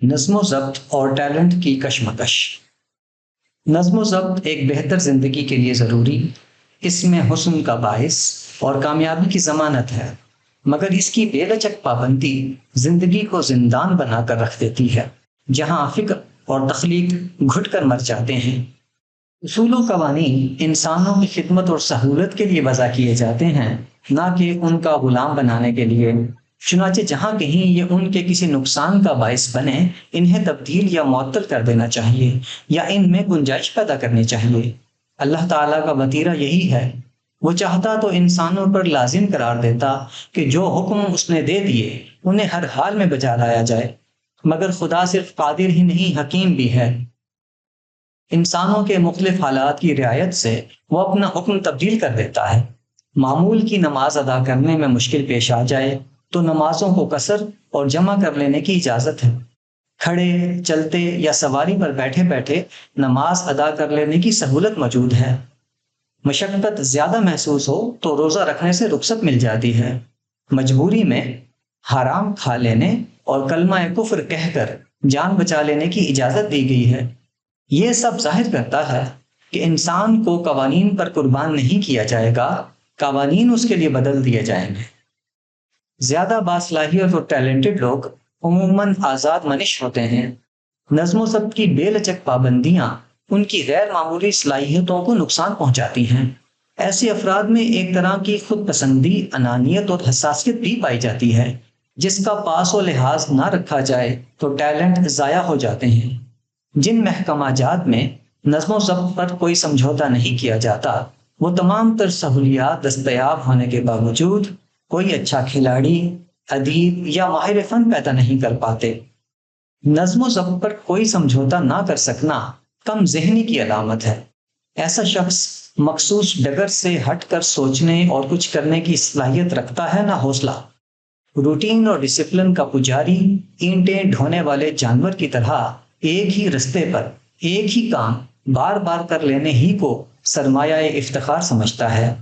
نظم و ضبط اور ٹیلنٹ کی کشمکش۔ نظم و ضبط ایک بہتر زندگی کے لیے ضروری، اس میں حسن کا باعث اور کامیابی کی ضمانت ہے، مگر اس کی بے لچک پابندی زندگی کو زندان بنا کر رکھ دیتی ہے، جہاں فکر اور تخلیق گھٹ کر مر جاتے ہیں۔ اصول و قوانین انسانوں کی خدمت اور سہولت کے لیے وضع کیے جاتے ہیں، نہ کہ ان کا غلام بنانے کے لیے۔ چنانچہ جہاں کہیں یہ ان کے کسی نقصان کا باعث بنے، انہیں تبدیل یا معطل کر دینا چاہیے یا ان میں گنجائش پیدا کرنی چاہیے۔ اللہ تعالیٰ کا وتیرہ یہی ہے، وہ چاہتا تو انسانوں پر لازم قرار دیتا کہ جو حکم اس نے دے دیے انہیں ہر حال میں بجا لایا جائے، مگر خدا صرف قادر ہی نہیں حکیم بھی ہے۔ انسانوں کے مختلف حالات کی رعایت سے وہ اپنا حکم تبدیل کر دیتا ہے۔ معمول کی نماز ادا کرنے میں مشکل پیش آ جائے تو نمازوں کو قصر اور جمع کر لینے کی اجازت ہے۔ کھڑے، چلتے یا سواری پر بیٹھے بیٹھے نماز ادا کر لینے کی سہولت موجود ہے۔ مشقت زیادہ محسوس ہو تو روزہ رکھنے سے رخصت مل جاتی ہے۔ مجبوری میں حرام کھا لینے اور کلمہ کفر کہہ کر جان بچا لینے کی اجازت دی گئی ہے۔ یہ سب ظاہر کرتا ہے کہ انسان کو قوانین پر قربان نہیں کیا جائے گا، قوانین اس کے لیے بدل دیے جائیں گے۔ زیادہ باصلاحیت اور ٹیلنٹڈ لوگ عموماً آزاد منش ہوتے ہیں۔ نظم و ضبط کی بے لچک پابندیاں ان کی غیر معمولی صلاحیتوں کو نقصان پہنچاتی ہیں۔ ایسے افراد میں ایک طرح کی خود پسندی، انانیت اور حساسیت بھی پائی جاتی ہے، جس کا پاس و لحاظ نہ رکھا جائے تو ٹیلنٹ ضائع ہو جاتے ہیں۔ جن محکمہ جات میں نظم و ضبط پر کوئی سمجھوتا نہیں کیا جاتا، وہ تمام تر سہولیات دستیاب ہونے کے باوجود کوئی اچھا کھلاڑی، ادیب یا ماہر فن پیدا نہیں کر پاتے۔ نظم و ضبط پر کوئی سمجھوتا نہ کر سکنا کم ذہنی کی علامت ہے۔ ایسا شخص مخصوص ڈگر سے ہٹ کر سوچنے اور کچھ کرنے کی صلاحیت رکھتا ہے، نہ حوصلہ۔ روٹین اور ڈسپلن کا پجاری اینٹیں ڈھونے والے جانور کی طرح ایک ہی رستے پر ایک ہی کام بار بار کر لینے ہی کو سرمایہ افتخار سمجھتا ہے۔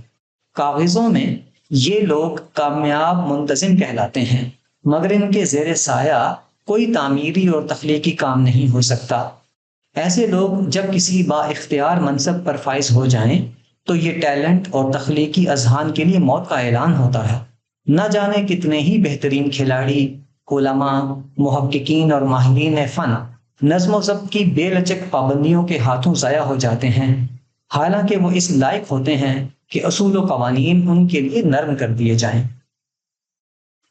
کاغذوں میں یہ لوگ کامیاب منتظم کہلاتے ہیں، مگر ان کے زیر سایہ کوئی تعمیری اور تخلیقی کام نہیں ہو سکتا۔ ایسے لوگ جب کسی با اختیار منصب پر فائز ہو جائیں تو یہ ٹیلنٹ اور تخلیقی اذہان کے لیے موت کا اعلان ہوتا ہے۔ نہ جانے کتنے ہی بہترین کھلاڑی، علماء، محققین اور ماہرین فن نظم و ضبط کی بے لچک پابندیوں کے ہاتھوں ضائع ہو جاتے ہیں، حالانکہ وہ اس لائق ہوتے ہیں کہ اصول و قوانین ان کے لیے نرم کر دیے جائیں۔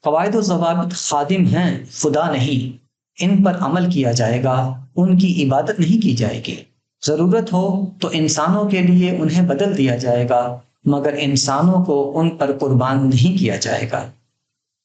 قواعد و ضوابط خادم ہیں، خدا نہیں۔ ان پر عمل کیا جائے گا، ان کی عبادت نہیں کی جائے گی۔ ضرورت ہو تو انسانوں کے لیے انہیں بدل دیا جائے گا، مگر انسانوں کو ان پر قربان نہیں کیا جائے گا۔